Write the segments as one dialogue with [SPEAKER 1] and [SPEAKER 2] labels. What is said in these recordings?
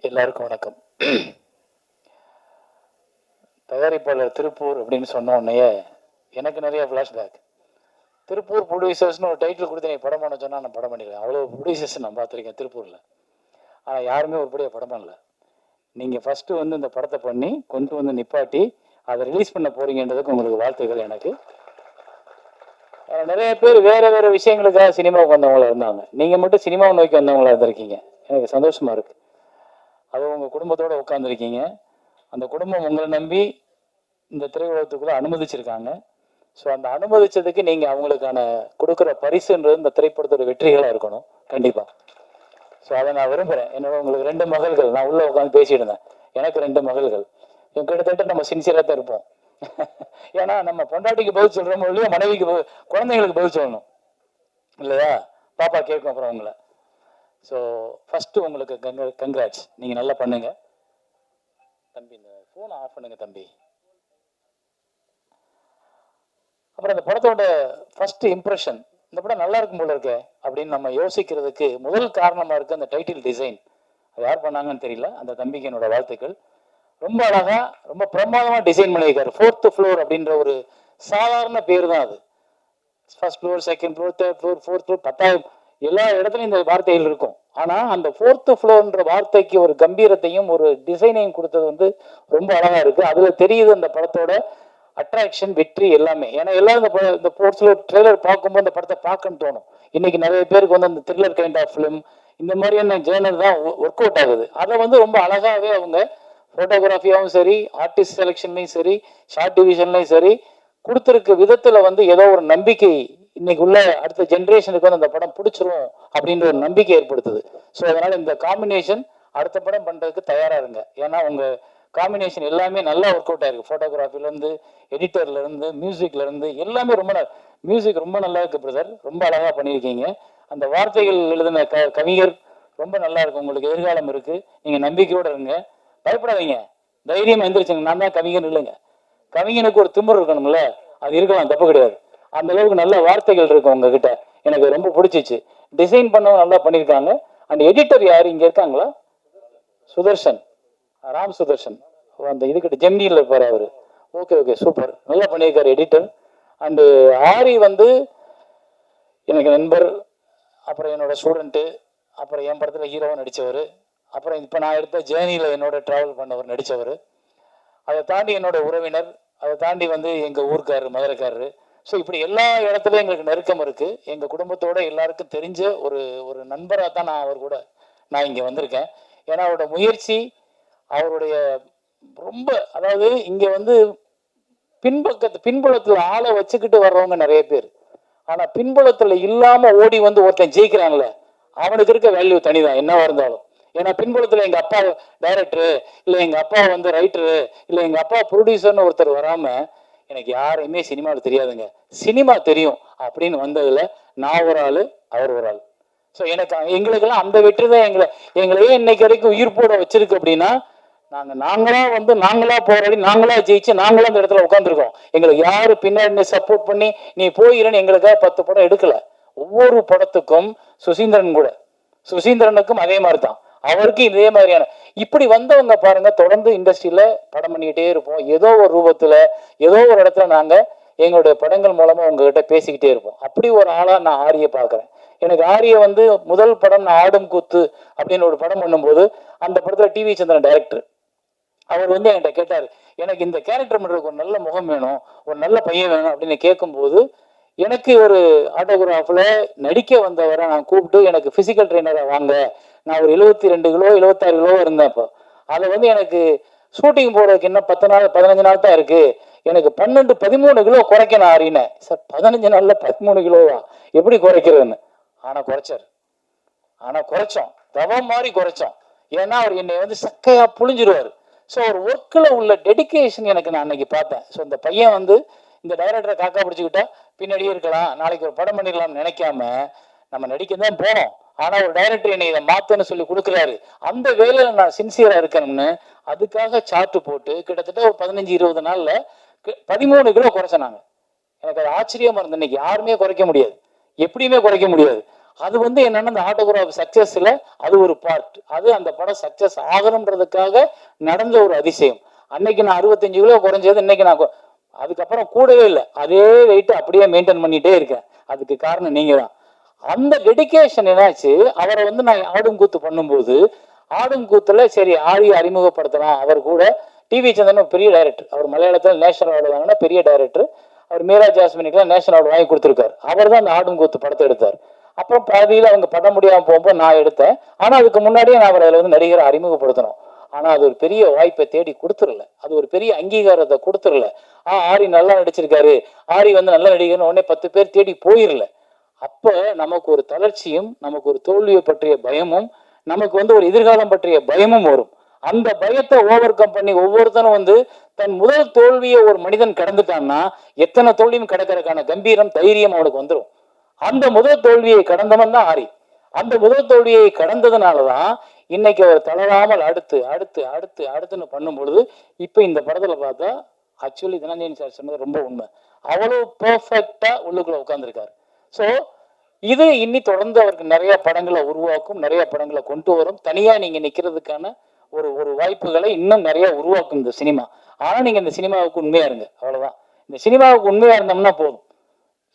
[SPEAKER 1] எல்லாருக்கும் வணக்கம். தயாரிப்பாளர் திருப்பூர் அப்படின்னு சொன்ன உடனே எனக்கு நிறைய ஃப்ளாஷ்பேக். திருப்பூர் ப்ரொடியூசர்ஸ்னு ஒரு டைட்டில் கொடுத்து நீ படம் பண்ண சொன்னால் நான் படம் பண்ணிடுவேன். அவ்வளோ ப்ரொடியூசர்ஸ் நான் பார்த்துருக்கேன் திருப்பூரில். ஆனால் யாருமே ஒருபடியாக படம் பண்ணல. நீங்கள் ஃபஸ்ட்டு வந்து இந்த படத்தை பண்ணி கொண்டு வந்து நிப்பாட்டி அதை ரிலீஸ் பண்ண போறீங்கன்றதுக்கு உங்களுக்கு வாழ்த்துக்கள். எனக்கு நிறைய பேர் வேறு வேறு விஷயங்களுக்காக சினிமாவுக்கு வந்தவங்களா இருந்தாங்க. நீங்கள் மட்டும் சினிமாவை நோக்கி வந்தவங்களா இருந்திருக்கீங்க. எனக்கு சந்தோஷமாக இருக்குது. அது உங்கள் குடும்பத்தோடு உட்காந்துருக்கீங்க. அந்த குடும்பம் உங்களை நம்பி இந்த திரையுலகத்துக்குள்ளே அனுமதிச்சிருக்காங்க. ஸோ அந்த அனுமதிச்சதுக்கு நீங்கள் அவங்களுக்கான கொடுக்குற பரிசுன்றது இந்த திரைப்படத்தோட வெற்றிகளாக இருக்கணும் கண்டிப்பாக. ஸோ அதை நான் விரும்புகிறேன். என்னோட உங்களுக்கு 2 மகள்கள், நான் உள்ளே உட்காந்து பேசிட்டு இருந்தேன். எனக்கு 2 மகள்கள். கிட்டத்தட்ட நம்ம சின்சியராக தான் இருப்போம். ஏன்னா நம்ம பொண்டாட்டிக்கு பதில் சொல்கிறோமோ இல்லையோ, மனைவிக்கு குழந்தைங்களுக்கு பதில் சொல்லணும் இல்லையா? பாப்பா கேட்கும் அப்புறம் உங்களை. ஸோ ஃபஸ்ட்டு உங்களுக்கு கங்க்ராட்ஸ். நீங்கள் நல்லா பண்ணுங்க தம்பி. இந்த ஃபோனை ஆஃப் பண்ணுங்க தம்பி. அப்புறம் இந்த படத்தோட ஃபர்ஸ்ட் இம்ப்ரெஷன், இந்த படம் நல்லா இருக்கும் போல இருக்கே அப்படின்னு நம்ம யோசிக்கிறதுக்கு முதல் காரணமாக இருக்குது அந்த டைட்டில் டிசைன். அது யார் பண்ணாங்கன்னு தெரியல. அந்த தம்பிக்கு என்னோட வாழ்த்துக்கள். ரொம்ப அழகாக ரொம்ப பிரமாதமாக டிசைன் பண்ணியிருக்காரு. 4th ஃப்ளோர் அப்படின்ற ஒரு சாதாரண பேர் தான் அது. First floor, second floor, third floor, 4th floor, 10,000 எல்லா இடத்துலையும் இந்த வார்த்தைகள் இருக்கும். ஆனால் அந்த 4th ஃப்ளோர்ன்ற வார்த்தைக்கு ஒரு கம்பீரத்தையும் ஒரு டிசைனையும் கொடுத்தது வந்து ரொம்ப அழகாக இருக்குது. அதில் தெரியுது அந்த படத்தோட அட்ராக்ஷன், வெற்றி எல்லாமே. ஏன்னா எல்லாரும் இந்த 4th ஃப்ளோர் ட்ரெய்லர் பார்க்கும்போது அந்த படத்தை பார்க்கணும்னு தோணும். இன்னைக்கு நிறைய பேருக்கு வந்து அந்த த்ரில்லர் கைண்ட் ஆஃப் ஃபிலிம் இந்த மாதிரியான ஜேர்னர் தான் ஒர்க் அவுட் ஆகுது. அதை வந்து ரொம்ப அழகாகவே அவங்க ஃபோட்டோகிராஃபியாகவும் சரி, ஆர்டிஸ்ட் செலெக்ஷன்லையும் சரி, ஷார்ட் டிவிஷன்லையும் சரி கொடுத்துருக்க விதத்தில் வந்து ஏதோ ஒரு நம்பிக்கை இன்னைக்கு உள்ள அடுத்த ஜென்ரேஷனுக்கு வந்து அந்த படம் பிடிச்சிரும் அப்படின்ற ஒரு நம்பிக்கை ஏற்படுத்துது. ஸோ அதனால இந்த காம்பினேஷன் அடுத்த படம் பண்ணுறதுக்கு தயாராக இருங்க. ஏன்னா உங்கள் காம்பினேஷன் எல்லாமே நல்லா ஒர்க் அவுட் ஆயிருக்கு. ஃபோட்டோகிராஃபிலேருந்து, எடிட்டர்லேருந்து, மியூசிக்லேருந்து எல்லாமே ரொம்ப மியூசிக் ரொம்ப நல்லா இருக்குது பிரதர். ரொம்ப அழகாக பண்ணியிருக்கீங்க. அந்த வார்த்தைகள் எழுதின கவிஞர் ரொம்ப நல்லா இருக்கு. உங்களுக்கு எதிர்காலம் இருக்குது. நீங்கள் நம்பிக்கையோடு இருங்க, பயப்படாதீங்க, தைரியம் எந்திரிச்சுங்க. நான் தான் கவிஞர் இல்லைங்க. கவிஞனுக்கு ஒரு திமிர் இருக்கணும்ல, அது இருக்கலாம், தப்பு கிடையாது. அந்த அளவுக்கு நல்ல வார்த்தைகள் இருக்கு உங்ககிட்ட. எனக்கு ரொம்ப பிடிச்சிச்சு. டிசைன் பண்ணவும் நல்லா பண்ணியிருக்காங்க. அந்த எடிட்டர் யார் இங்கே இருக்காங்களா? சுதர்ஷன், ராம் சுதர்ஷன். அந்த இதுக்கிட்ட ஜெமினியில் இருப்பார் அவர். ஓகே ஓகே, சூப்பர், நல்லா பண்ணியிருக்காரு எடிட்டர். அண்டு ஆரி வந்து எனக்கு நண்பர், அப்புறம் என்னோட ஸ்டூடெண்ட்டு, அப்புறம் என் படத்தில் ஹீரோவாக நடித்தவர், அப்புறம் இப்போ நான் எடுத்த ஜேர்னியில் என்னோட ட்ராவல் பண்ணவர் நடித்தவர். அதை தாண்டி என்னோட உறவினர், அதை தாண்டி வந்து எங்கள் ஊருக்காரரு, மதுரைக்காரரு. ஸோ இப்படி எல்லா இடத்துலையும் எங்களுக்கு நெருக்கம் இருக்குது. எங்கள் குடும்பத்தோட எல்லாருக்கும் தெரிஞ்ச ஒரு ஒரு நண்பராக தான் நான் இங்கே வந்திருக்கேன். ஏன்னா அவரோட முயற்சி, அவருடைய ரொம்ப, அதாவது இங்கே வந்து பின்புலத்தில் ஆளை வச்சுக்கிட்டு வர்றவங்க நிறைய பேர். ஆனால் பின்புலத்தில் இல்லாமல் ஓடி வந்து ஒருத்தன் ஜெயிக்கிறான்ல, அவனுக்கு இருக்க வேல்யூ தனிதான் என்னவா இருந்தாலும். ஏன்னா பின்புலத்தில் எங்கள் அப்பா டைரக்டரு, இல்லை எங்கள் அப்பா வந்து ரைட்டரு, இல்லை எங்கள் அப்பா ப்ரொடியூசர்னு ஒருத்தர் வராமல் எனக்கு யாரையுமே சினிமாவில் தெரியாதுங்க, சினிமா தெரியும் அப்படின்னு வந்ததில் நான் ஒரு ஆள், அவர் ஒரு ஆள். ஸோ எங்களுக்கெல்லாம் அந்த வெற்றி தான் எங்களையே இன்னைக்கு வரைக்கும் உயிர்ப்போட வச்சிருக்கு. அப்படின்னா நாங்களா போராடி, நாங்களா ஜெயிச்சு, நாங்களா அந்த இடத்துல உட்காந்துருக்கோம். எங்களுக்கு யாரு பின்னாடி சப்போர்ட் பண்ணி நீ போயிரன்னு எங்களுக்காக 10 படம் எடுக்கல. ஒவ்வொரு படத்துக்கும் சுசீந்திரனுக்கும் அதே மாதிரி தான், அவருக்கும் இதே மாதிரியான இப்படி வந்தவங்க பாருங்க. தொடர்ந்து இண்டஸ்ட்ரியில படம் பண்ணிக்கிட்டே இருப்போம். ஏதோ ஒரு ரூபத்துல, ஏதோ ஒரு இடத்துல நாங்க எங்களுடைய படங்கள் மூலமா உங்ககிட்ட பேசிக்கிட்டே இருப்போம். அப்படி ஒரு ஆளா நான் ஆரியை பார்க்குறேன். எனக்கு ஆரியை வந்து முதல் படம் நான் ஆடும் கூத்து அப்படின்னு ஒரு படம் பண்ணும்போது, அந்த படத்துல டிவி சந்திரன் டைரக்டர், அவர் வந்து என்கிட்ட கேட்டார், எனக்கு இந்த கேரக்டர் பண்ணுறதுக்கு ஒரு நல்ல முகம் வேணும், ஒரு நல்ல பையன் வேணும் அப்படின்னு கேட்கும்போது, எனக்கு ஒரு ஆட்டோகிராஃபில் நடிக்க வந்தவரை நான் கூப்பிட்டு எனக்கு ஃபிசிக்கல் ட்ரெயினரை வாங்க. நான் ஒரு 72 கிலோ 76 கிலோ இருந்தேன். அப்போ அதை வந்து எனக்கு ஷூட்டிங் போகிறதுக்கு இன்னும் 10 நாள் 15 நாள் தான் இருக்குது, எனக்கு 12 13 கிலோ குறைக்கணும் ஆறினேன். சார் 15 நாளில் 13 கிலோவா, எப்படி குறைக்கிறதுன்னு. ஆனால் குறைச்சோம், தவம் மாதிரி குறைச்சோம். ஏன்னா அவர் என்னை வந்து சக்கையாக புழிஞ்சிருவார். ஸோ ஒரு ஒர்க்கில் உள்ள டெடிக்கேஷன் எனக்கு நான் அன்னைக்கு பார்த்தேன். ஸோ இந்த பையன் வந்து இந்த டைரக்டரை காக்கா பிடிச்சிக்கிட்டா பின்னாடியே இருக்கலாம், நாளைக்கு ஒரு படம் பண்ணிடலாம்னு நினைக்காம நம்ம நடிக்க தான் போனோம். ஆனால் ஒரு டைரக்டர் என்னை இதை மாற்றன்னு சொல்லி கொடுக்குறாரு. அந்த வேலையில் நான் சின்சியராக இருக்கணும்னு அதுக்காக சார்ட்டு போட்டு கிட்டத்தட்ட ஒரு 15-20 நாளில் 13 கிலோ குறைச்சேன் நாங்கள். எனக்கு அது ஆச்சரியமாக இருந்தது. இன்னைக்கு யாருமே குறைக்க முடியாது, எப்படியுமே குறைக்க முடியாது. அது வந்து என்னன்னா அந்த ஆட்டோகிராஃப் சக்சஸ்ல அது ஒரு பார்ட். அது அந்த படம் சக்சஸ் ஆகணுன்றதுக்காக நடந்த ஒரு அதிசயம். அன்னைக்கு நான் 65 கிலோ குறைஞ்சது, இன்னைக்கு நான் அதுக்கப்புறம் கூடவே இல்லை, அதே வெயிட் அப்படியே மெயின்டைன் பண்ணிட்டே இருக்கேன். அதுக்கு காரணம் நீங்க தான். அந்த டெடிகேஷன் என்னாச்சு, அவரை வந்து நான் ஆடும் கூத்து பண்ணும்போது, ஆடும் கூத்துல சரி ஆடியை அறிமுகப்படுத்தலாம். அவர் கூட டிவி சந்திரன் பெரிய டைரக்டர், அவர் மலையாளத்தில் நேஷனல் அவார்டு வாங்கினா பெரிய டைரக்டர். அவர் மீரா ஜாஸ்மினுக்குலாம் நேஷனல் அவார்டு வாங்கி கொடுத்துருக்காரு. அவர் தான் அந்த ஆடும் கூத்து படத்தை எடுத்தார். அப்புறம் பாதியில் அவங்க படம் முடியாமல் போகும்போது நான் எடுத்தேன். ஆனால் அதுக்கு முன்னாடியே நான் அவர் அதில் வந்து நடிகரை அறிமுகப்படுத்தணும். ஆனால் அது ஒரு பெரிய வாய்ப்பை தேடி கொடுத்துடல, அது ஒரு பெரிய அங்கீகாரத்தை கொடுத்துடல. ஆரி நல்லா நடிச்சிருக்காரு, ஆரி வந்து நல்ல நடிகர்னு உடனே 10 பேர் தேடி போயிடல. அப்ப நமக்கு ஒரு தளர்ச்சியும், நமக்கு ஒரு தோல்வியை பற்றிய பயமும், நமக்கு வந்து ஒரு எதிர்காலம் பற்றிய பயமும் வரும். அந்த பயத்தை ஓவர் கம் பண்ணி ஒவ்வொருத்தனும் வந்து தன் முதல் தோல்வியை ஒரு மனிதன் கடந்துட்டான்னா எத்தனை தோல்வியும் கடக்கிறதுக்கான கம்பீரம், தைரியம் அவனுக்கு வந்துடும். அந்த முதல் தோல்வியை கடந்தவன் தான் ஆரி. அந்த முதல் தோல்வியை கடந்ததுனாலதான் இன்னைக்கு அவர் தளராமல் அடுத்து அடுத்து அடுத்து அடுத்துன்னு பண்ணும் பொழுது இப்ப இந்த படத்துல பார்த்தா ஆக்சுவலி தனஞ்சயன் சார் சொன்னது ரொம்ப உண்மை. அவ்வளவு பெர்ஃபெக்டா உள்ளுக்குள்ள உட்கார்ந்துருக்காரு. ஸோ இது இன்னி தொடர்ந்து அவருக்கு நிறைய படங்களை உருவாக்கும், நிறைய படங்களை கொண்டு வரும். தனியா நீங்க நிக்கிறதுக்கான ஒரு ஒரு வாய்ப்புகளை இன்னும் நிறைய உருவாக்கும் இந்த சினிமா. ஆனா நீங்க இந்த சினிமாவுக்கு உண்மையா இருங்க, அவ்வளவுதான். இந்த சினிமாவுக்கு உண்மையா இருந்தோம்னா போதும்.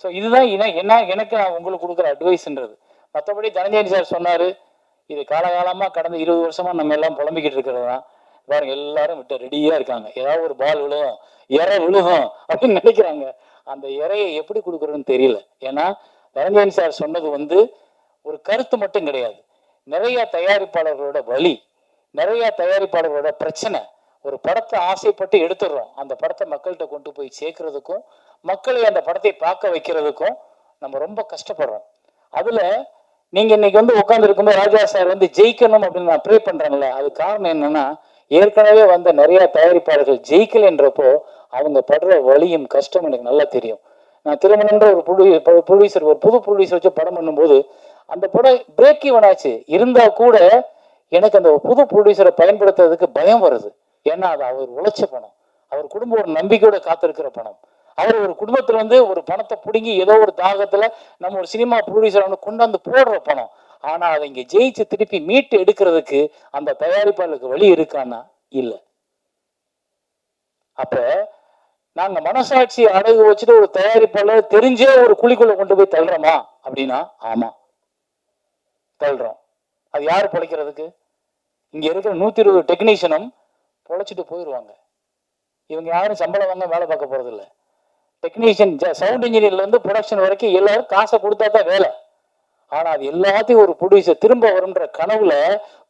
[SPEAKER 1] ஸோ இதுதான் என்ன எனக்கு நான் உங்களுக்கு கொடுக்குற அட்வைஸ்ன்றது. மற்றபடி தனஞ்சயன் சார் சொன்னாரு, இது காலகாலமா கடந்த 20 வருஷமா நம்ம எல்லாம் புலம்பிக்கிட்டு இருக்கிறது தான். பாருங்க எல்லாரும் விட்டு ரெடியா இருக்காங்க, ஏதாவது ஒரு பால் விழுகும், இறை விழுகும் அப்படின்னு நினைக்கிறாங்க. அந்த இறையை எப்படி கொடுக்குறதுன்னு தெரியல. ஏன்னா தனஞ்சயன் சார் சொன்னது வந்து ஒரு கருத்து மட்டும் கிடையாது, நிறைய தயாரிப்பாளர்களோட வழி, நிறைய தயாரிப்பாளர்களோட பிரச்சனை. ஒரு படத்தை ஆசைப்பட்டு எடுத்துடுறோம், அந்த படத்தை மக்கள்கிட்ட கொண்டு போய் சேர்க்கறதுக்கும் மக்களை அந்த படத்தை பார்க்க வைக்கிறதுக்கும் நம்ம ரொம்ப கஷ்டப்படுறோம். அதுல நீங்க இன்னைக்கு வந்து உட்கார்ந்து இருக்கும்போது ராஜா சார் வந்து ஜெயிக்கணும் அப்படின்னு நான் ப்ரே பண்றேன்ல, அது காரணம் என்னன்னா ஏற்கனவே வந்த நிறைய தயாரிப்பாளர்கள் ஜெயிக்கல என்றப்போ அவங்க படுற வலியும் கஷ்டம் எனக்கு நல்லா தெரியும். நான் திருமணம்ன்ற ஒரு ப்ரொடியூசர், ஒரு புது ப்ரொடியூசர் வச்சு படம் பண்ணும்போது அந்த படம் பிரேக் ஈவன் ஆச்சு. இருந்தா கூட எனக்கு அந்த புது ப்ரொடியூசரை பயன்படுத்துறதுக்கு பயம் வருது. ஏன்னா அது அவர் உழைச்ச பணம், அவர் குடும்பம் ஒரு நம்பிக்கையோட காத்திருக்கிற பணம். அவர் ஒரு குடும்பத்துல வந்து ஒரு பணத்தை பிடுங்கி ஏதோ ஒரு தாகத்துல நம்ம ஒரு சினிமா ப்ரொடியூசர் வந்து கொண்டாந்து போடுற பணம். ஆனா அதை இங்க ஜெயிச்சு திருப்பி மீட்டு எடுக்கிறதுக்கு அந்த தயாரிப்பாளருக்கு வழி இருக்கான்னா இல்ல. அப்ப நாங்க மனசாட்சி அடகு வச்சுட்டு ஒரு தயாரிப்பாளர் தெரிஞ்சே ஒரு குழிக்குள்ள கொண்டு போய் தள்ளுறோமா அப்படின்னா ஆமா தள்ளுறோம். அது யாரு பிழைக்கிறதுக்கு? இங்க இருக்கிற 120 டெக்னீஷியனும் பொழைச்சிட்டு போயிடுவாங்க. இவங்க யாரும் சம்பளம் வாங்க வேலை பார்க்க போறது இல்லை. டெக்னீஷியன், சவுண்ட் இன்ஜினியர்ல இருந்து ப்ரொடக்ஷன் வரைக்கும் எல்லாரும் காசை கொடுத்தா தான் வேலை. ஆனா அது எல்லாத்தையும் ஒரு ப்ரொடியூசர் திரும்ப வரும்ன்ற கனவுல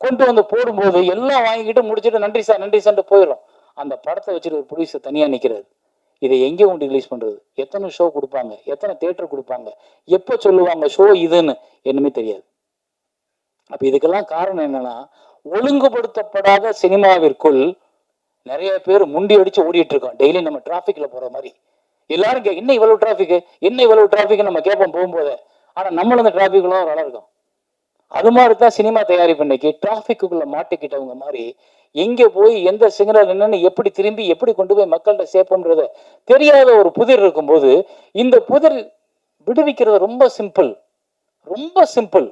[SPEAKER 1] கொண்டு வந்து போடும்போது எல்லாம் வாங்கிக்கிட்டு முடிச்சுட்டு நன்றி சார் நன்றி சார்ட்டு போயிடும். அந்த படத்தை வச்சுட்டு ஒரு ப்ரொடியூசர் தனியா நிக்கிறது. இதை எங்கே கொண்டு ரிலீஸ் பண்றது? எத்தனை ஷோ கொடுப்பாங்க? எத்தனை தியேட்டர் கொடுப்பாங்க? எப்போ சொல்லுவாங்க ஷோ இதுன்னு? என்னமே தெரியாது. அப்ப இதுக்கெல்லாம் காரணம் என்னன்னா, ஒழுங்குபடுத்தப்படாத சினிமாவிற்குள் நிறைய பேர் முண்டி அடிச்சு ஓடிட்டு இருக்கோம். டெய்லி நம்ம டிராபிக்ல போற மாதிரி எல்லாரும் என்ன இவ்வளவு டிராபிக், என்ன இவ்வளவு டிராபிக் நம்ம கேட்போம் போகும்போது. ஆனா நம்மளும் அந்த டிராபிக்ல வளர்க்கோம். அது மாதிரிதான் சினிமா தயாரிப்பு இன்னைக்கு டிராபிக்குள்ள மாட்டிக்கிட்டவங்க மாதிரி எங்க போய் எந்த சிக்னல் என்னன்னு எப்படி திரும்பி எப்படி கொண்டு போய் மக்கள்கிட்ட சேர்ப்போம்ன்றத தெரியாத ஒரு புதிர் இருக்கும்போது இந்த புதிர் விடுவிக்கிறது ரொம்ப சிம்பிள், ரொம்ப சிம்பிள்.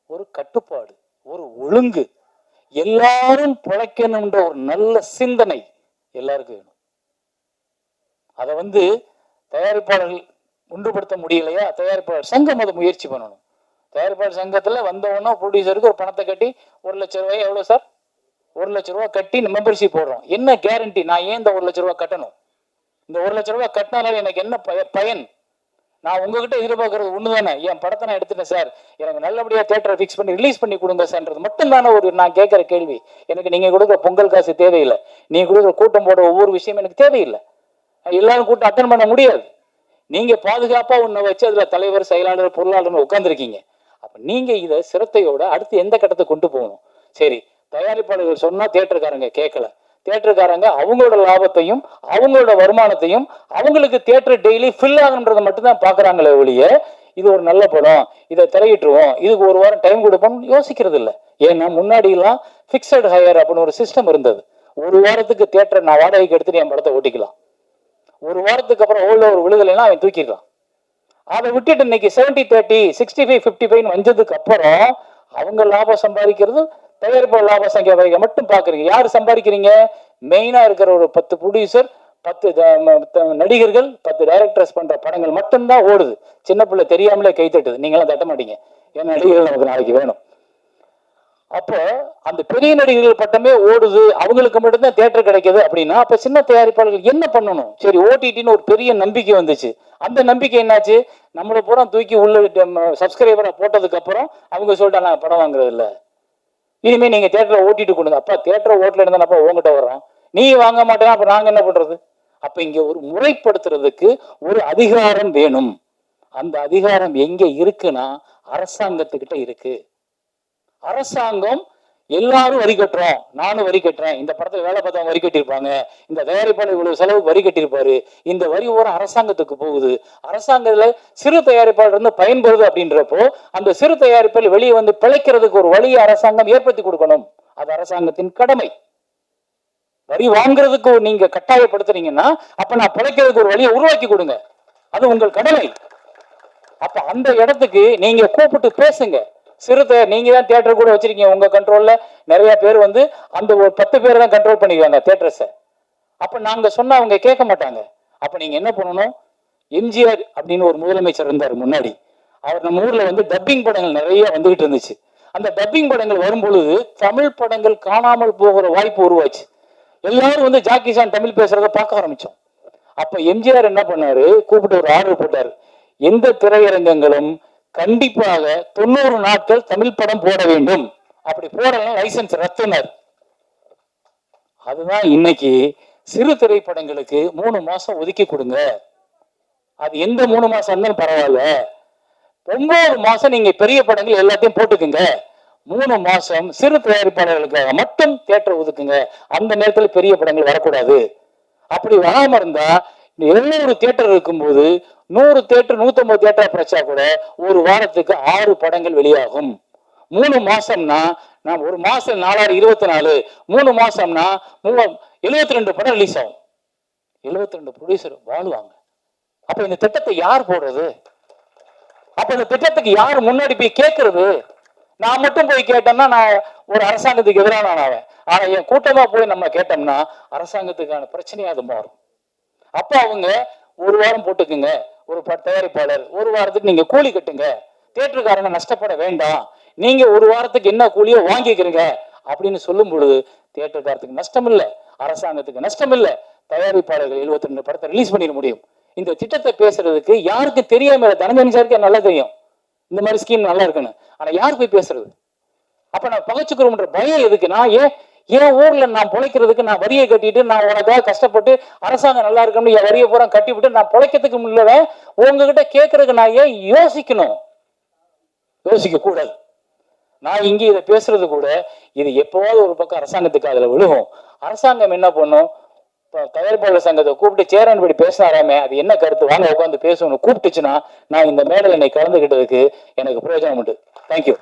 [SPEAKER 1] ஒரு கட்டுப்பாடு, ஒரு ஒழுங்கு, எல்லாரும் பிழைக்கணும்ன்ற ஒரு நல்ல சிந்தனை எல்லாருக்கும் வேணும். அதை வந்து தயாரிப்பாளர்கள் ஒன்றுபடுத்த முடியலையா? தயாரிப்பாளர் சங்கம் அதை முயற்சி பண்ணணும். தயாரிப்பாளர் சங்கத்துல வந்தவொன்னா ப்ரொடியூசருக்கு ஒரு பணத்தை கட்டி 1 லட்சம் ரூபாய், எவ்வளவு சார்? 1 லட்சம் ரூபாய் கட்டி மெம்பர்ஷிப் போடுறோம். என்ன கேரண்டி? நான் ஏன் இந்த 1 லட்சம் ரூபாய் கட்டணும்? இந்த 1 லட்சம் ரூபாய் கட்டினால எனக்கு என்ன பயன்? நான் உங்ககிட்ட எதிர்பார்க்கறது ஒண்ணுதானே, என் படத்தை நான் எடுத்துட்டேன் சார், எனக்கு நல்லபடியா தியேட்டரை ஃபிக்ஸ் பண்ணி ரிலீஸ் பண்ணி கொடுங்க சார்ன்றது மட்டும் தானே ஒரு நான் கேட்கிற கேள்வி. எனக்கு நீங்க கொடுக்குற பொங்கல் காசு தேவையில்லை, நீங்க கொடுக்குற கூட்டம் போட ஒவ்வொரு விஷயம் எனக்கு தேவையில்லை. எல்லாரும் கூட்டம் அட்டன் பண்ண முடியாது. நீங்க பாதுகாப்பா ஒன்ன வச்சு அதுல தலைவர், செயலாளர், பொருளாளர் உட்கார்ந்துருக்கீங்க. அப்ப நீங்க இதை சிரத்தையோட அடுத்து எந்த கட்டத்தை கொண்டு போகணும்? சரி, தயாரிப்பாளர்கள் சொன்னா தியேட்டருக்காரங்க கேட்கல. தியேட்டருக்காரங்க அவங்களோட லாபத்தையும் அவங்களோட வருமானத்தையும் அவங்களுக்கு தியேட்டர் டெய்லி ஃபில் ஆகுன்றதை மட்டும்தான் பாக்குறாங்களே ஒழிய இது ஒரு நல்ல படம், இதை திரையிட்டுருவோம், இதுக்கு ஒரு வாரம் டைம் கொடுப்போம் யோசிக்கிறது இல்லை. ஏன்னா முன்னாடி எல்லாம் பிக்சட் ஹையர் அப்படின்னு ஒரு சிஸ்டம் இருந்தது. ஒரு வாரத்துக்கு தியேட்டரை நான் வாடகைக்கு எடுத்துட்டு என் படத்தை ஓட்டிக்கலாம். ஒரு வாரத்துக்கு அப்புறம் ஓல்ல ஒரு விழுதலைன்னா அவன் தூக்கிடலாம். அதை விட்டுட்டு இன்னைக்கு 70-30 65-55 வந்ததுக்கு அப்புறம் அவங்க லாபம் சம்பாதிக்கிறது தயாரிப்பாளர் லாபம் சம்பாதிக்க மட்டும் பாக்குறீங்க. யாரு சம்பாதிக்கிறீங்க? மெயினா இருக்கிற ஒரு 10 ப்ரொடியூசர், 10 நடிகர்கள், 10 டைரக்டர்ஸ் பண்ற படங்கள் மட்டும்தான் ஓடுது. சின்ன பிள்ளை தெரியாமலே கை தட்டுது. நீங்களாம் தட்ட மாட்டீங்க, ஏன்னா நடிகர்கள் நமக்கு நாளைக்கு வேணும். அப்போ அந்த பெரிய நடிகர்கள் பட்டமே ஓடுது, அவங்களுக்கு மட்டும்தான் தியேட்டர் கிடைக்குது அப்படின்னா அப்ப சின்ன தயாரிப்பாளர்கள் என்ன பண்ணணும்? சரி, ஓடிடின்னு ஒரு பெரிய நம்பிக்கை வந்துச்சு. அந்த நம்பிக்கை என்னாச்சு? நம்மளை பூரா தூக்கி உள்ள சப்ஸ்கிரைபரை போட்டதுக்கு அப்புறம் அவங்க சொல்லிட்டா நான் படம் வாங்குறது இல்லை, இனிமே நீங்க தியேட்டரை ஓட்டிட்டு கொடுங்க. அப்பா தியேட்டரை ஓட்டல இருந்தா அப்ப உங்ககிட்ட வர்றோம், நீ வாங்க மாட்டேன், அப்ப நாங்க என்ன பண்றது? அப்ப இங்க ஒரு முறைப்படுத்துறதுக்கு ஒரு அதிகாரம் வேணும். அந்த அதிகாரம் எங்க இருக்குன்னா அரசாங்கத்துக்கிட்ட இருக்கு. அரசாங்கம் எல்லாரும் வரி கட்டுறோம், நானும் வரி கட்டுறேன், இந்த படத்துல வேலை பார்த்தவங்க வரி கட்டியிருப்பாங்க, இந்த தயாரிப்பாளர் இவ்வளவு செலவு வரி கட்டியிருப்பாரு, இந்த வரி ஓரம் அரசாங்கத்துக்கு போகுது. அரசாங்கத்துல சிறு தயாரிப்பாளர் இருந்து பயன்படுது அப்படின்றப்போ அந்த சிறு தயாரிப்பாளர் வெளியே வந்து பிழைக்கிறதுக்கு ஒரு வழியை அரசாங்கம் ஏற்படுத்தி கொடுக்கணும். அது அரசாங்கத்தின் கடமை. வரி வாங்குறதுக்கு நீங்க கட்டாயப்படுத்துறீங்கன்னா அப்ப நான் பிழைக்கிறதுக்கு ஒரு வழியை உருவாக்கி கொடுங்க, அது உங்கள் கடமை. அப்ப அந்த இடத்துக்கு நீங்க கூப்பிட்டு பேசுங்க. சிறுத்தை நீங்க தான் தியேட்டர் கூட வச்சிருக்கீங்க, உங்க கண்ட்ரோல்ல நிறைய பேர் வந்து அந்த ஒரு 10 பேர் தான் கண்ட்ரோல் பண்ணிக்குவாங்க தியேட்டர்ஸை. அப்ப நாங்க சொன்னா அவங்க கேட்க மாட்டாங்க. அப்ப நீங்க என்ன பண்ணணும்? எம்ஜிஆர் அப்படின்னு ஒரு முதலமைச்சர் இருந்தார் முன்னாடி, அவர் நம்ம ஊர்ல வந்து டப்பிங் படங்கள் நிறைய வந்துகிட்டு இருந்துச்சு. அந்த டப்பிங் படங்கள் வரும் பொழுது தமிழ் படங்கள் காணாமல் போகிற வாய்ப்பு உருவாச்சு. எல்லாரும் வந்து ஜாக்கி சான் தமிழ் பேசுறத பார்க்க ஆரம்பிச்சோம். அப்ப எம்ஜிஆர் என்ன பண்ணாரு? கூப்பிட்டு ஒரு ஆர்டர் போட்டாரு, எந்த திரையரங்கங்களும் கண்டிப்பாக 90 நாட்கள் தமிழ் படம் போட வேண்டும், அப்படி போடலாம் லைசன்ஸ் ரத்துனார். அதுதான் இன்னைக்கு சிறு திரைப்படங்களுக்கு 3 மாசம் ஒதுக்கி கொடுங்க. அது எந்த 3 மாசம் இருந்தாலும் பரவாயில்ல, 9 மாசம் நீங்க பெரிய படங்கள் எல்லாத்தையும் போட்டுக்குங்க, 3 மாசம் சிறு தயாரிப்பாளர்களுக்காக மட்டும் தியேட்டர் ஒதுக்குங்க. அந்த நேரத்தில் பெரிய படங்கள் வரக்கூடாது. அப்படி வராம இருந்தா 700 தியேட்டர் இருக்கும்போது 100 தியேட்டர் 150 தியேட்டர் பிரச்சா கூட ஒரு வாரத்துக்கு 6 படங்கள் வெளியாகும். 3 மாசம்னா நான் ஒரு மாசம் 4024, 3 மாசம்னா 72 படம் ரிலீஸ் ஆகும். 72 ப்ரொடியூசர் வாழ்வாங்க. அப்ப இந்த திட்டத்தை யார் போடுறது? அப்ப இந்த திட்டத்துக்கு யார் முன்னாடி போய் கேட்கறது? நான் மட்டும் போய் கேட்டோம்னா நான் ஒரு அரசாங்கத்துக்கு எதிரான ஆவேன். ஆனா என் கூட்டமா போய் நம்ம கேட்டோம்னா அரசாங்கத்துக்கான பிரச்சனையா அது மாறும். அப்ப அவங்க ஒரு வாரம் போட்டுக்குங்க, ஒரு தயாரிப்பாளர் ஒரு வாரத்துக்கு நீங்க கூலி கட்டுங்க, தியேட்டருக்காரங்க நஷ்டப்பட வேண்டாம், நீங்க ஒரு வாரத்துக்கு என்ன கூலியோ வாங்கிக்கிறீங்க அப்படின்னு சொல்லும் பொழுது தியேட்டருக்காரத்துக்கு நஷ்டம் இல்லை, அரசாங்கத்துக்கு நஷ்டம் இல்லை, தயாரிப்பாளர்கள் 72 படத்தை ரிலீஸ் பண்ணிட முடியும். இந்த திட்டத்தை பேசுறதுக்கு யாருக்கு தெரியாம? தனஞ்சனி சாருக்கு நல்லா தெரியும் இந்த மாதிரி ஸ்கீம் நல்லா இருக்குன்னு, ஆனா யார் போய் பேசுறது? அப்ப நான் பகைச்சுக்கிறோம்ன்ற பயம் எதுக்கு? நான் ஏன் ஊர்ல நான் பொழைக்கிறதுக்கு நான் வரியை கட்டிட்டு நான் உனக்காக கஷ்டப்பட்டு அரசாங்கம் நல்லா இருக்கணும்னு என் வரியை பூரா கட்டிவிட்டு நான் பொழைக்கிறதுக்கு முன்னவே உங்ககிட்ட கேட்கறதுக்கு நான் ஏன் யோசிக்கணும்? யோசிக்க கூடாது. நான் இங்க இதை பேசுறது கூட இது எப்போவாவது ஒரு பக்கம் அரசாங்கத்துக்கு அதுல விழுகும். அரசாங்கம் என்ன பண்ணும்? தயாரிப்பாளர் சங்கத்தை கூப்பிட்டு சேரன் படி பேசினாராமே, அது என்ன கருத்து, வாங்க உட்காந்து பேசணும் கூப்பிட்டுச்சுன்னா நான் இந்த மேடையில் என்னை கலந்துகிட்டதுக்கு எனக்கு பிரயோஜனம் உண்டு. தேங்க்யூ.